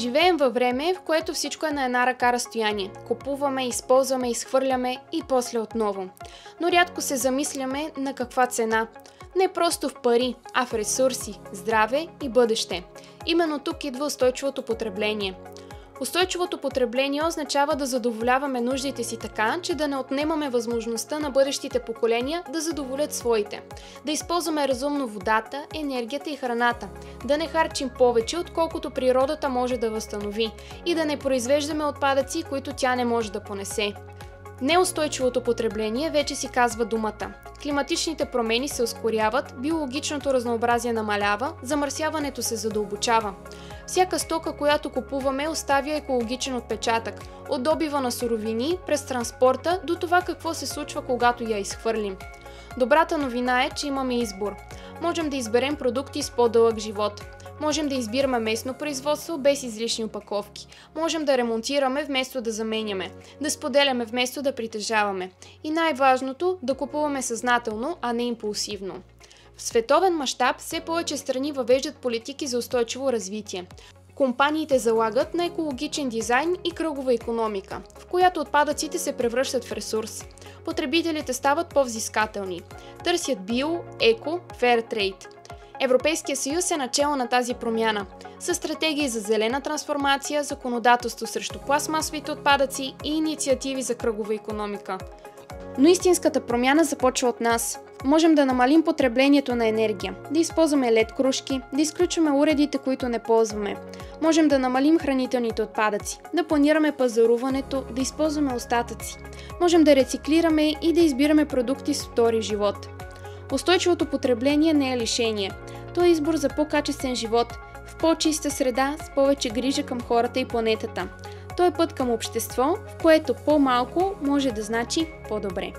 Живеем във време, в което всичко е на една ръка разстояние. Купуваме, използваме, изхвърляме и после отново. Но рядко се замисляме на каква цена. Не просто в пари, а в ресурси, здраве и бъдеще. Именно тук идва устойчивото потребление. Устойчивото потребление означава да задоволяваме нуждите си така, че да не отнемаме възможността на бъдещите поколения да задоволят своите. Да използваме разумно водата, енергията и храната. Да не харчим повече, отколкото природата може да възстанови. И да не произвеждаме отпадъци, които тя не може да понесе. Неустойчивото потребление вече си казва думата. Климатичните промени се ускоряват, биологичното разнообразие намалява, замърсяването се задълбочава. Всяка стока, която купуваме, оставя екологичен отпечатък. От добива на суровини, през транспорта, до това какво се случва, когато я изхвърлим. Добрата новина е, че имаме избор. Можем да изберем продукти с по-дълъг живот. Можем да избираме местно производство без излишни опаковки. Можем да ремонтираме вместо да заменяме. Да споделяме вместо да притежаваме. И най-важното, да купуваме съзнателно, а не импулсивно. В световен мащаб все повече страни въвеждат политики за устойчиво развитие. Компаниите залагат на екологичен дизайн и кръгова икономика, в която отпадъците се превръщат в ресурс. Потребителите стават по-взискателни. Търсят био, еко, фер трейд. Европейския съюз е начело на тази промяна, със стратегии за зелена трансформация, законодателство срещу пластмасовите отпадъци и инициативи за кръгова икономика. Но истинската промяна започва от нас. Можем да намалим потреблението на енергия, да използваме LED кружки, да изключваме уредите, които не ползваме. Можем да намалим хранителните отпадъци, да планираме пазаруването, да използваме остатъци. Можем да рециклираме и да избираме продукти с втори живот. Устойчивото потребление не е лишение. То е избор за по-качествен живот, в по-чиста среда, с повече грижа към хората и планетата. То е път към общество, в което по-малко може да значи по-добре.